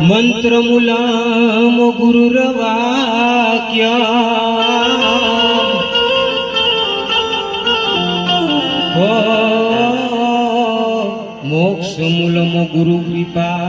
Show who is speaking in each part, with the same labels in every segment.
Speaker 1: મંત્રમૂલમ ગુરુર્વાક્ય મોક્ષમૂલમ ગુરુ કૃપા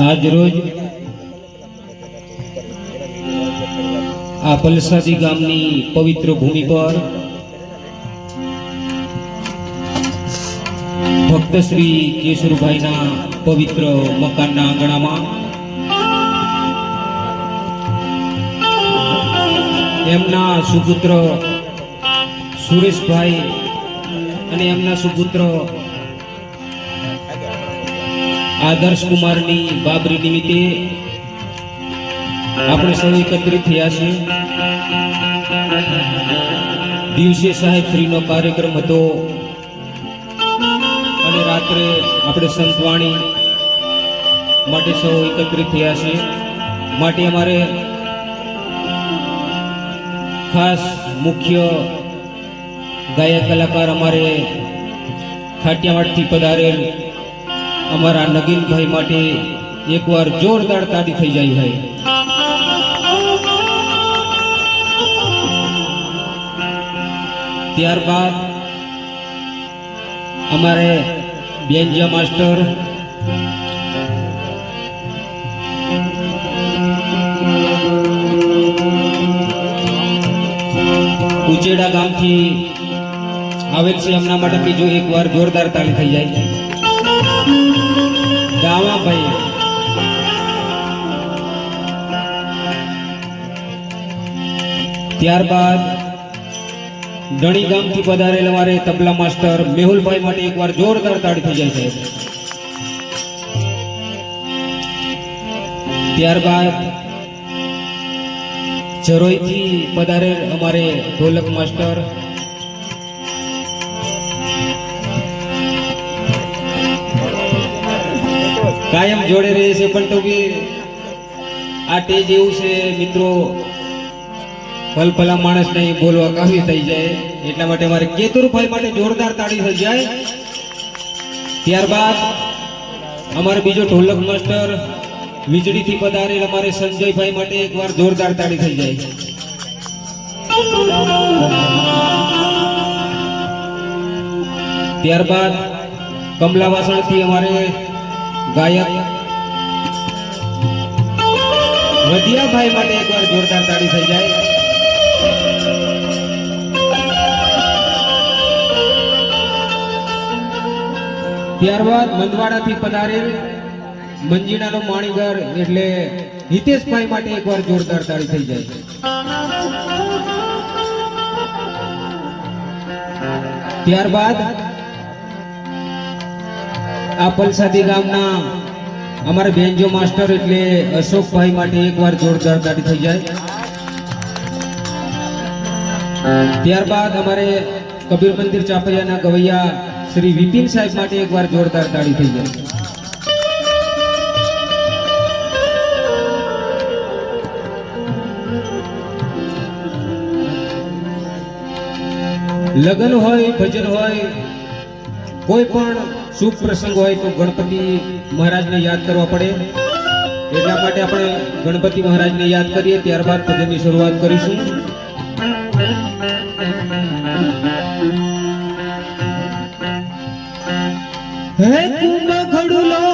Speaker 1: આજ રોજ આ પલસાદી ગામની પવિત્ર ભૂમિ પર ભક્ત શ્રી કેશુરભાઈના પવિત્ર મકાનના આંગણામાં એમના સુપુત્ર સુરેશભાઈ અને એમના સુપુત્ર આદર્શ કુમારની બાબરી નિમિત્તે આપણે સૌ એકત્રિત થયા છે। દિવસે સાહેબ શ્રીનો કાર્યક્રમ હતો અને રાત્રે આપણે સંતવાણી માટે સૌ એકત્રિત થયા છે। માટે અમારે ખાસ મુખ્ય ગાયક કલાકાર અમારે ખાટિયાવાડથી પધારેલ અમારા નગીનભાઈ માટે એકવાર જોરદાર તાળી થઈ જાય છે। ત્યારબાદ અમારે બેન્જા માસ્ટર ઉચેડા ગામથી આવેલ છે, એમના માટે બીજો એકવાર જોરદાર તાળી થઈ જાય। ગાવા ભાઈ ત્યારબાદ ધણી ગામથી પધારેલ અમારે તબલા માસ્ટર મેહુલભાઈ માટે એકવાર જોરદાર તાળી થઈ જાય છે। ત્યારબાદ જરોઈથી પધારેલ અમારે ઢોલક માસ્ટર કાયમ જોડે રહે છે, પણ તો બી આ ટેજ એવું છે મિત્રો, પલપલા માણસ નહીં બોલવા કાફી થઈ જાય, એટલા માટે મારે કેતુરભાઈ માટે જોરદાર તાળી થઈ જાય। ત્યારબાદ અમારે બીજો ઢોલક માસ્ટર વીજળીથી પધારેલ અમારે સંજયભાઈ માટે એકવાર જોરદાર તાળી થઈ જાય। ત્યારબાદ કમલાવાસણથી અમારે ગાયક વધિયાભાઈ માટે એકવાર જોરદાર તાળી થઈ જાય। ત્યારબાદ મંદવાડાથી પધારેલ મંજીણાનો માણીગર એટલે હિતેશભાઈ માટે એકવાર જોરદાર તાળી થઈ જાય। ત્યારબાદ આ પલસાદી ગામના અમારા બેન્જો માસ્ટર એટલે અશોકભાઈ માટે એકવાર જોરદાર તાળી થઈ જાય। ત્યારબાદ અમારે કબીર મંદિર ચાપરિયાના ગવૈયા શ્રી વિપિન સાહેબ માટે એકવાર જોરદાર તાળી થઈ જાય। લગ્ન હોય, ભજન હોય, કોઈ પણ શુભ પ્રસંગ હોય તો ગણપતિ મહારાજને યાદ કરવા પડે, એટલા માટે આપણે ગણપતિ મહારાજને યાદ કરીએ, ત્યારબાદ ભજનની શરૂઆત કરીશું। હે કુંભ ઘડુલો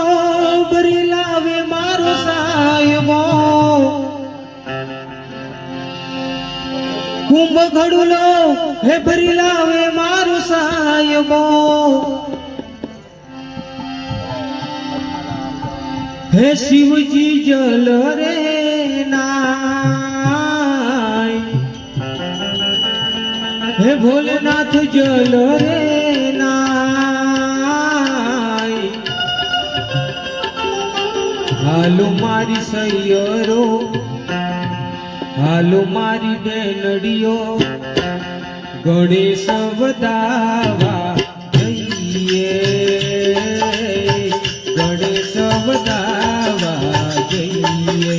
Speaker 1: ભરી લાવે મારો સાયબો, કુંભ ઘડુલો હે ભરી લાવે મારો સાયબો, હે શિવજી જલ રે નાય, હે ભોલેનાથ જલ રે નાય, હાલો મારી સૈયરો હાલો મારી બેનડીઓ ગણેશ વધાવા જઈએ, ગણેશ વધાવા જઈએ.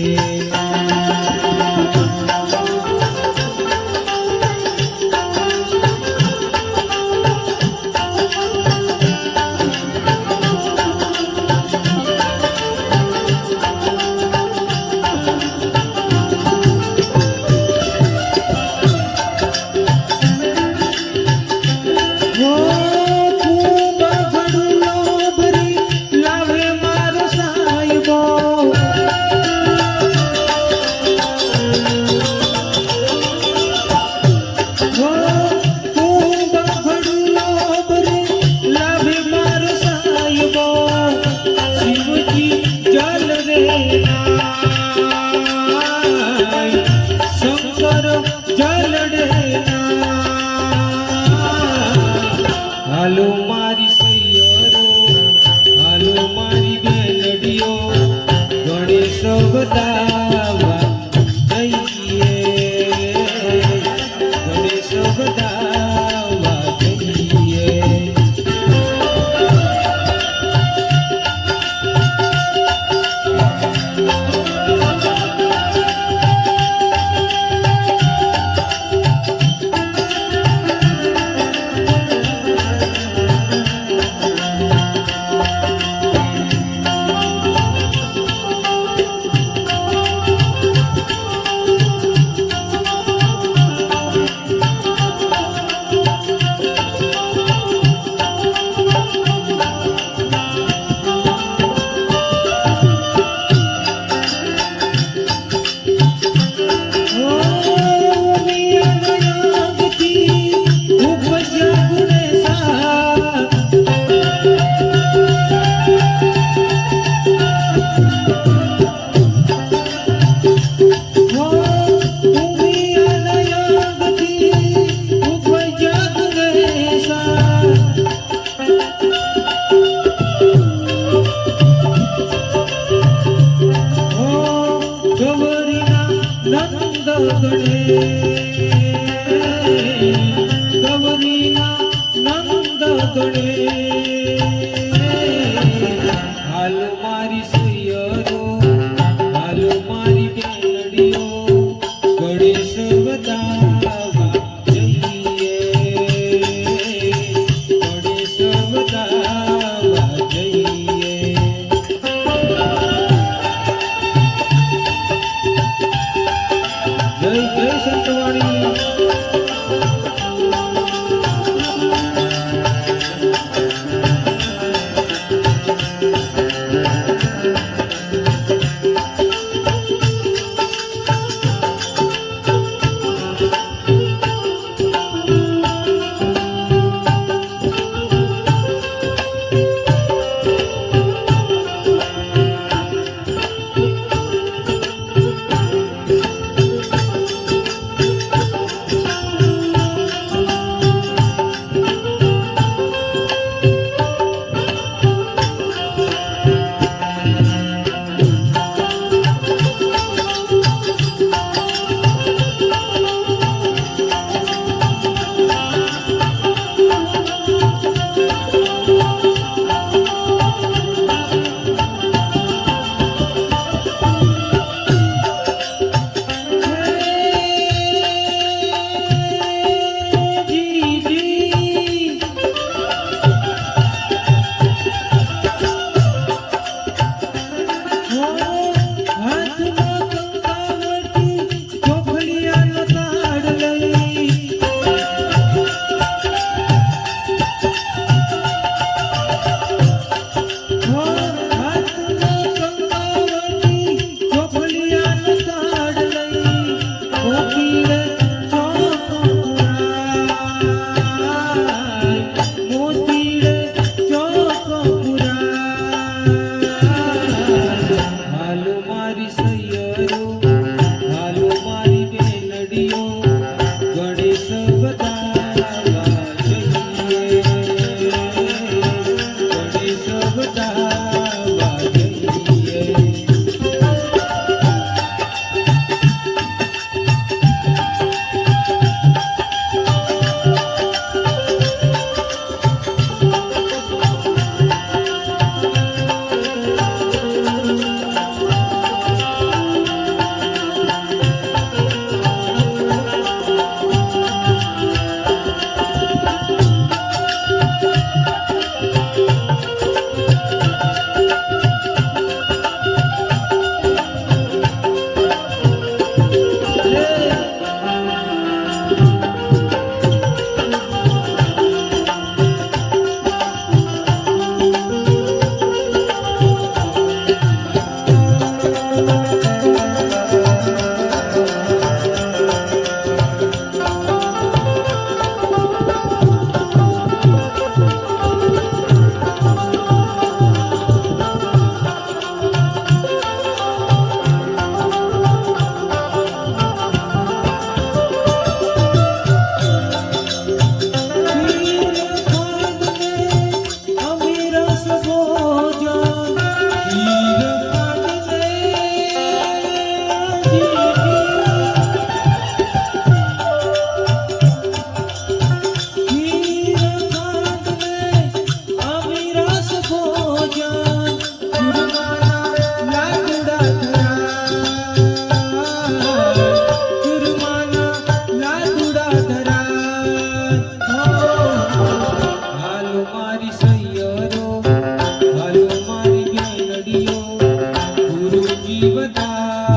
Speaker 1: હાલો મારી સૈયરો, હાલો મારી બેનડીઓ ગણેશ વધાવા જઈએ, ગણેશ વધાવા જઈએ. હાલો મારી સૈયરો, હાલો મારી બેનડીઓ ગણેશ વધાવા જઈએ, ગણેશ વધાવા જઈએ. જય જય સંતવાણી.
Speaker 2: બધા